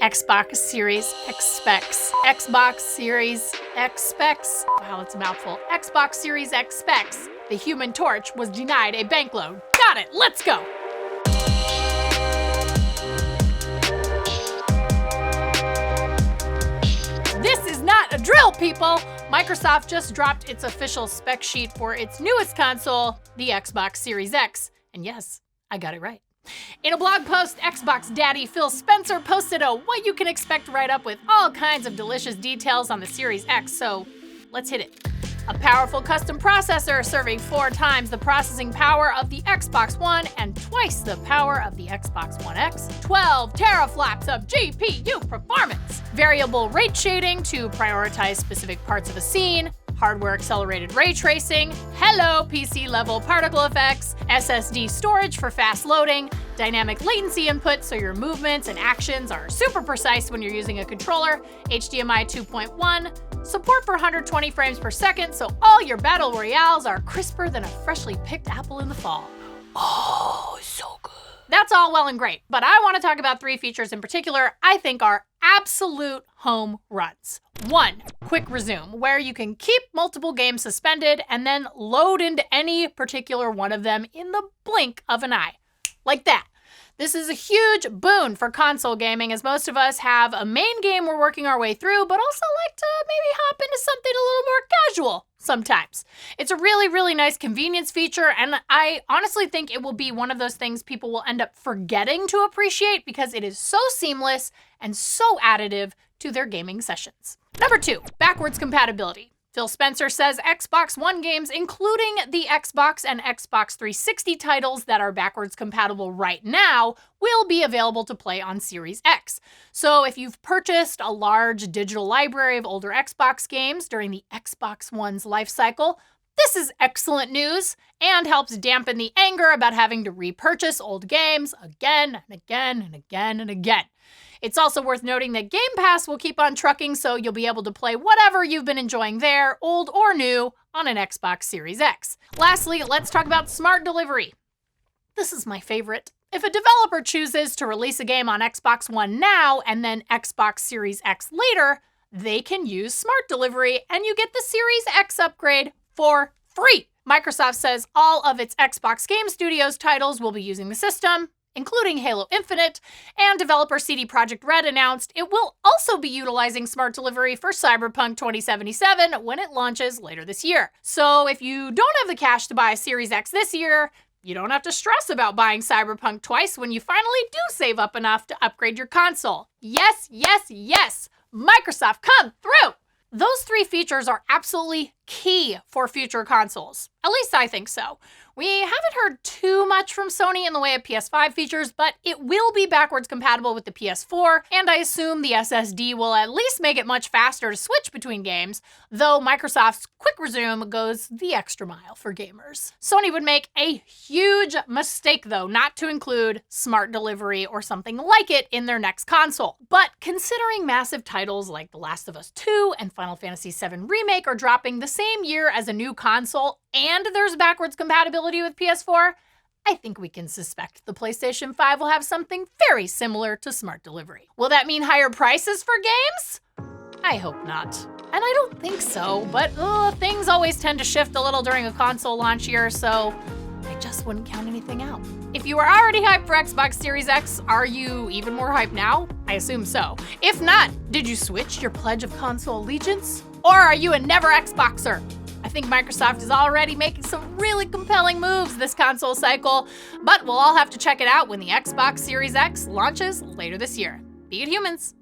Xbox Series X specs. Xbox Series X specs. Wow, it's a mouthful. Xbox Series X specs. The Human Torch was denied a bank loan. Got it, let's go. This is not a drill, people. Microsoft just dropped its official spec sheet for its newest console, the Xbox Series X. And yes, I got it right. In a blog post, Xbox daddy Phil Spencer posted a what you can expect write-up with all kinds of delicious details on the Series X, so let's hit it. A powerful custom processor serving 4 times the processing power of the Xbox One and twice the power of the Xbox One X. 12 teraflops of GPU performance. Variable rate shading to prioritize specific parts of a scene. Hardware accelerated ray tracing, hello PC level particle effects, SSD storage for fast loading, dynamic latency input so your movements and actions are super precise when you're using a controller, HDMI 2.1, support for 120 frames per second so all your battle royales are crisper than a freshly picked apple in the fall. Oh, so good. That's all well and great, but I want to talk about 3 features in particular I think are absolute home runs. 1, quick resume, where you can keep multiple games suspended and then load into any particular one of them in the blink of an eye. Like that. This is a huge boon for console gaming, as most of us have a main game we're working our way through, but also like to maybe hop into something a little more casual sometimes. It's a really, really nice convenience feature, and I honestly think it will be one of those things people will end up forgetting to appreciate because it is so seamless and so additive to their gaming sessions. Number 2, backwards compatibility. Phil Spencer says Xbox One games, including the Xbox and Xbox 360 titles that are backwards compatible right now, will be available to play on Series X. So if you've purchased a large digital library of older Xbox games during the Xbox One's life cycle, this is excellent news and helps dampen the anger about having to repurchase old games again and again and again and again. It's also worth noting that Game Pass will keep on trucking, so you'll be able to play whatever you've been enjoying there, old or new, on an Xbox Series X. Lastly, let's talk about smart delivery. This is my favorite. If a developer chooses to release a game on Xbox One now and then Xbox Series X later, they can use smart delivery and you get the Series X upgrade for free. Microsoft says all of its Xbox Game Studios titles will be using the system, including Halo Infinite, and developer CD Projekt Red announced it will also be utilizing smart delivery for Cyberpunk 2077 when it launches later this year. So if you don't have the cash to buy a Series X this year, you don't have to stress about buying Cyberpunk twice when you finally do save up enough to upgrade your console. Yes, yes, yes! Microsoft, come through! Those 3 features are absolutely key for future consoles. At least I think so. We haven't heard too much from Sony in the way of PS5 features, but it will be backwards compatible with the PS4, and I assume the SSD will at least make it much faster to switch between games, though Microsoft's Quick Resume goes the extra mile for gamers. Sony would make a huge mistake, though, not to include smart delivery or something like it in their next console. But considering massive titles like The Last of Us 2 and Final Fantasy VII Remake are dropping the same year as a new console, and there's backwards compatibility with PS4, I think we can suspect the PlayStation 5 will have something very similar to smart delivery. Will that mean higher prices for games? I hope not. And I don't think so, but things always tend to shift a little during a console launch year, so I just wouldn't count anything out. If you were already hyped for Xbox Series X, are you even more hyped now? I assume so. If not, did you switch your pledge of console allegiance? Or are you a never Xboxer? I think Microsoft is already making some really compelling moves this console cycle, but we'll all have to check it out when the Xbox Series X launches later this year. Be good humans.